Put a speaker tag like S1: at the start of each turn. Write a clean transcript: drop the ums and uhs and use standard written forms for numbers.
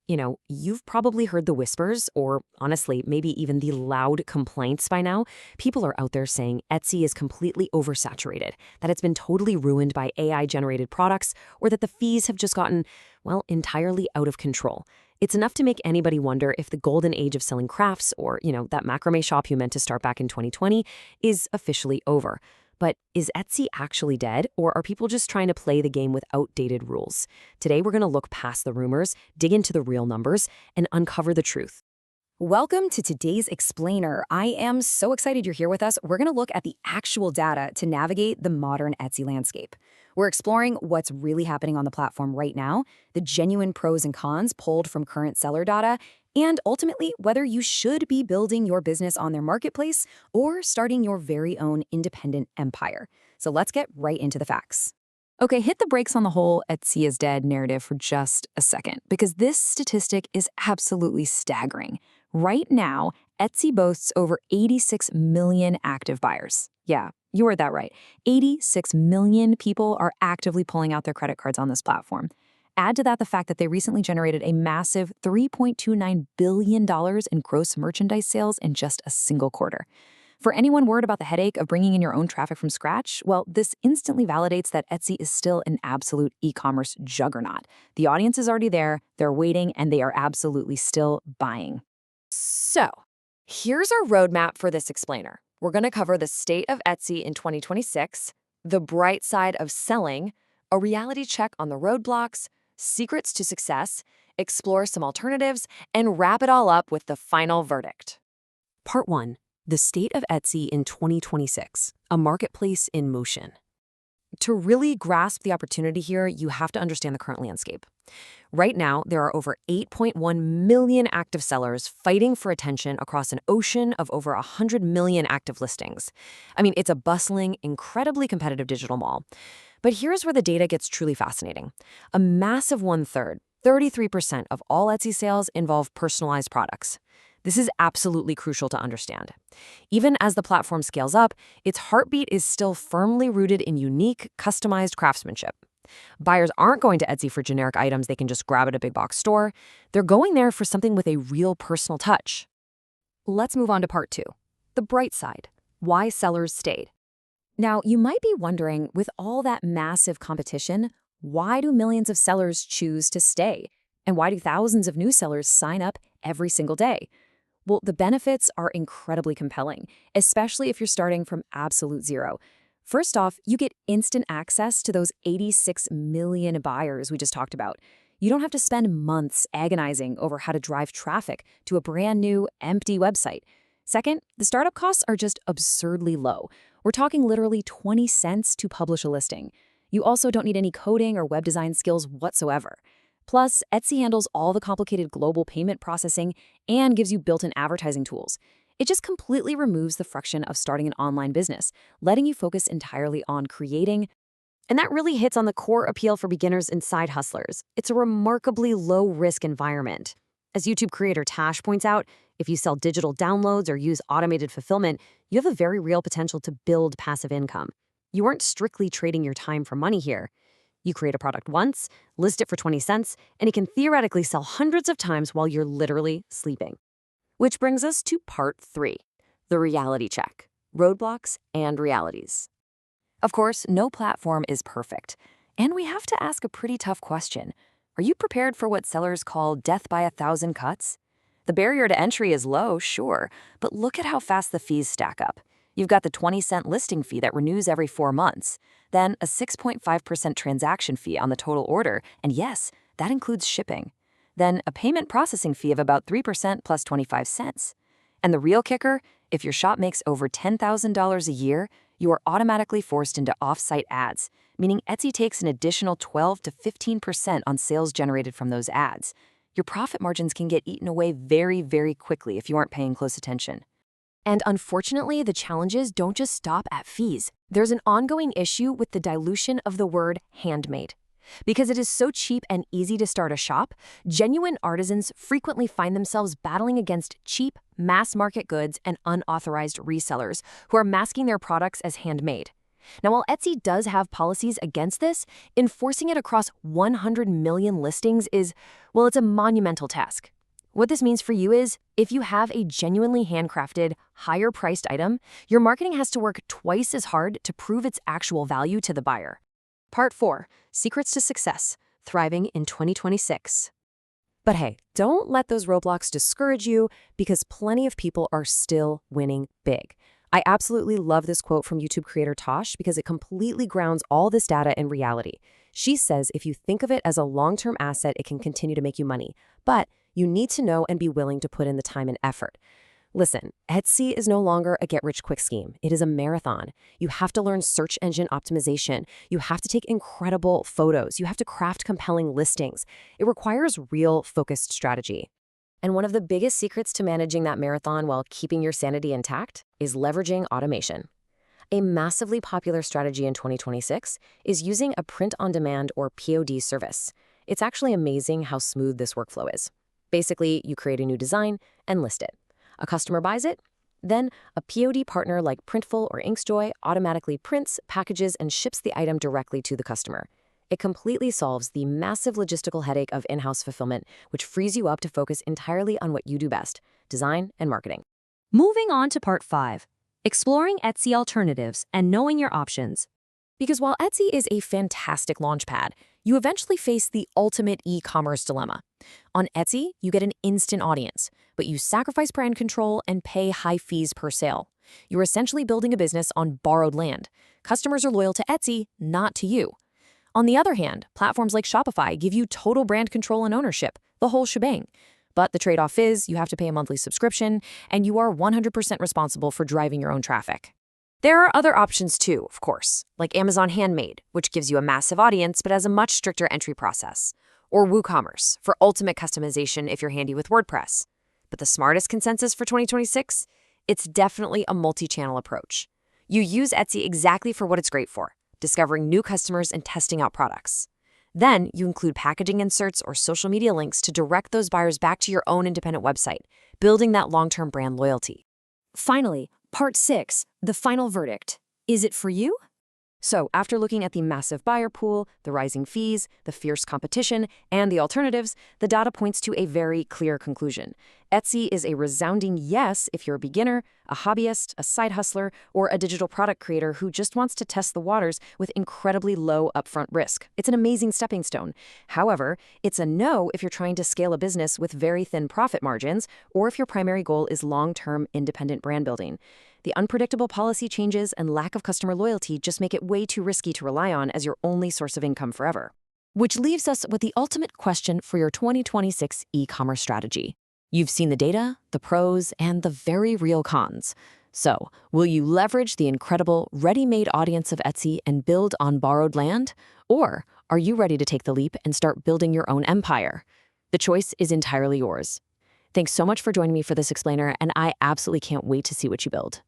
S1: You've probably heard the whispers, or honestly, maybe even the loud complaints by now. People are out there saying Etsy is completely oversaturated, that it's been totally ruined by AI-generated products, or that the fees have just gotten, well, entirely out of control. It's enough to make anybody wonder if the golden age of selling crafts, or, that macrame shop you meant to start back in 2020, is officially over. But is Etsy actually dead, or are people just trying to play the game with outdated rules? Today, we're going to look past the rumors, dig into the real numbers, and uncover the truth.
S2: Welcome to today's Explainer. I am so excited you're here with us. We're going to look at the actual data to navigate the modern Etsy landscape. We're exploring what's really happening on the platform right now, the genuine pros and cons pulled from current seller data, and ultimately whether you should be building your business on their marketplace or starting your very own independent empire. So let's get right into the facts. Okay, hit the brakes on the whole Etsy is dead narrative for just a second, because this statistic is absolutely staggering. Right now, Etsy boasts over 86 million active buyers. Yeah, you heard that right. 86 million people are actively pulling out their credit cards on this platform. Add to that the fact that they recently generated a massive $3.29 billion in gross merchandise sales in just a single quarter. For anyone worried about the headache of bringing in your own traffic from scratch, well, this instantly validates that Etsy is still an absolute e-commerce juggernaut. The audience is already there, they're waiting, and they are absolutely still buying.
S1: So, here's our roadmap for this explainer. We're going to cover the state of Etsy in 2026, the bright side of selling, a reality check on the roadblocks, secrets to success, explore some alternatives, and wrap it all up with the final verdict. Part 1. The state of Etsy in 2026, a marketplace in motion. To really grasp the opportunity here, you have to understand the current landscape. Right now, there are over 8.1 million active sellers fighting for attention across an ocean of over 100 million active listings. I mean, it's a bustling, incredibly competitive digital mall. But here's where the data gets truly fascinating. A massive 1/3, 33% of all Etsy sales involve personalized products. This is absolutely crucial to understand. Even as the platform scales up, its heartbeat is still firmly rooted in unique, customized craftsmanship. Buyers aren't going to Etsy for generic items they can just grab at a big box store. They're going there for something with a real personal touch. Let's move on to part 2, the bright side, why sellers stayed.
S2: Now, you might be wondering, with all that massive competition, why do millions of sellers choose to stay? And why do thousands of new sellers sign up every single day? Well, the benefits are incredibly compelling, especially if you're starting from absolute zero. First off, you get instant access to those 86 million buyers we just talked about. You don't have to spend months agonizing over how to drive traffic to a brand new, empty website. Second, the startup costs are just absurdly low. We're talking literally 20 cents to publish a listing. You also don't need any coding or web design skills whatsoever. Plus, Etsy handles all the complicated global payment processing and gives you built-in advertising tools. It just completely removes the friction of starting an online business, letting you focus entirely on creating. And that really hits on the core appeal for beginners and side hustlers. It's a remarkably low-risk environment. As YouTube creator Tash points out, if you sell digital downloads or use automated fulfillment, you have a very real potential to build passive income. You aren't strictly trading your time for money here. You create a product once, list it for 20 cents, and it can theoretically sell hundreds of times while you're literally sleeping. Which brings us to part 3, the reality check, roadblocks and realities. Of course, no platform is perfect, and we have to ask a pretty tough question. Are you prepared for what sellers call death by 1,000 cuts? The barrier to entry is low, sure, but look at how fast the fees stack up. You've got the 20-cent listing fee that renews every 4 months, then a 6.5% transaction fee on the total order, and yes, that includes shipping. Then a payment processing fee of about 3% plus 25 cents. And the real kicker, if your shop makes over $10,000 a year, you are automatically forced into off-site ads, meaning Etsy takes an additional 12 to 15% on sales generated from those ads. Your profit margins can get eaten away very, very quickly if you aren't paying close attention. And unfortunately, the challenges don't just stop at fees. There's an ongoing issue with the dilution of the word handmade. Because it is so cheap and easy to start a shop, genuine artisans frequently find themselves battling against cheap, mass-market goods and unauthorized resellers who are masking their products as handmade.
S1: Now, while Etsy does have policies against this, enforcing it across 100 million listings is, well, it's a monumental task. What this means for you is, if you have a genuinely handcrafted, higher-priced item, your marketing has to work twice as hard to prove its actual value to the buyer. Part 4. Secrets to Success. Thriving in 2026.
S2: But hey, don't let those roadblocks discourage you because plenty of people are still winning big. I absolutely love this quote from YouTube creator Tosh because it completely grounds all this data in reality. She says if you think of it as a long-term asset, it can continue to make you money, but you need to know and be willing to put in the time and effort. Listen, Etsy is no longer a get-rich-quick scheme. It is a marathon. You have to learn search engine optimization. You have to take incredible photos. You have to craft compelling listings. It requires real focused strategy. And one of the biggest secrets to managing that marathon while keeping your sanity intact is leveraging automation. A massively popular strategy in 2026 is using a print-on-demand or POD service. It's actually amazing how smooth this workflow is. Basically, you create a new design and list it. A customer buys it, then a POD partner like Printful or Inksjoy automatically prints, packages, and ships the item directly to the customer. It completely solves the massive logistical headache of in-house fulfillment, which frees you up to focus entirely on what you do best, design and marketing.
S1: Moving on to Part 5. Exploring Etsy alternatives and knowing your options.
S2: Because while Etsy is a fantastic launchpad, you eventually face the ultimate e-commerce dilemma. On Etsy, you get an instant audience, but you sacrifice brand control and pay high fees per sale. You're essentially building a business on borrowed land. Customers are loyal to Etsy, not to you. On the other hand, platforms like Shopify give you total brand control and ownership, the whole shebang. But the trade-off is you have to pay a monthly subscription, and you are 100% responsible for driving your own traffic. There are other options too, of course, like Amazon Handmade, which gives you a massive audience but has a much stricter entry process, or WooCommerce for ultimate customization if you're handy with WordPress. But the smartest consensus for 2026? It's definitely a multi-channel approach. You use Etsy exactly for what it's great for, discovering new customers and testing out products. Then you include packaging inserts or social media links to direct those buyers back to your own independent website, building that long-term brand loyalty.
S1: Finally, Part 6, the final verdict. Is it for you?
S2: So, after looking at the massive buyer pool, the rising fees, the fierce competition, and the alternatives, the data points to a very clear conclusion. Etsy is a resounding yes if you're a beginner, a hobbyist, a side hustler, or a digital product creator who just wants to test the waters with incredibly low upfront risk. It's an amazing stepping stone. However, it's a no if you're trying to scale a business with very thin profit margins, or if your primary goal is long-term independent brand building. The unpredictable policy changes and lack of customer loyalty just make it way too risky to rely on as your only source of income forever.
S1: Which leaves us with the ultimate question for your 2026 e-commerce strategy. You've seen the data, the pros, and the very real cons. So, will you leverage the incredible ready-made audience of Etsy and build on borrowed land? Or are you ready to take the leap and start building your own empire? The choice is entirely yours. Thanks so much for joining me for this explainer, and I absolutely can't wait to see what you build.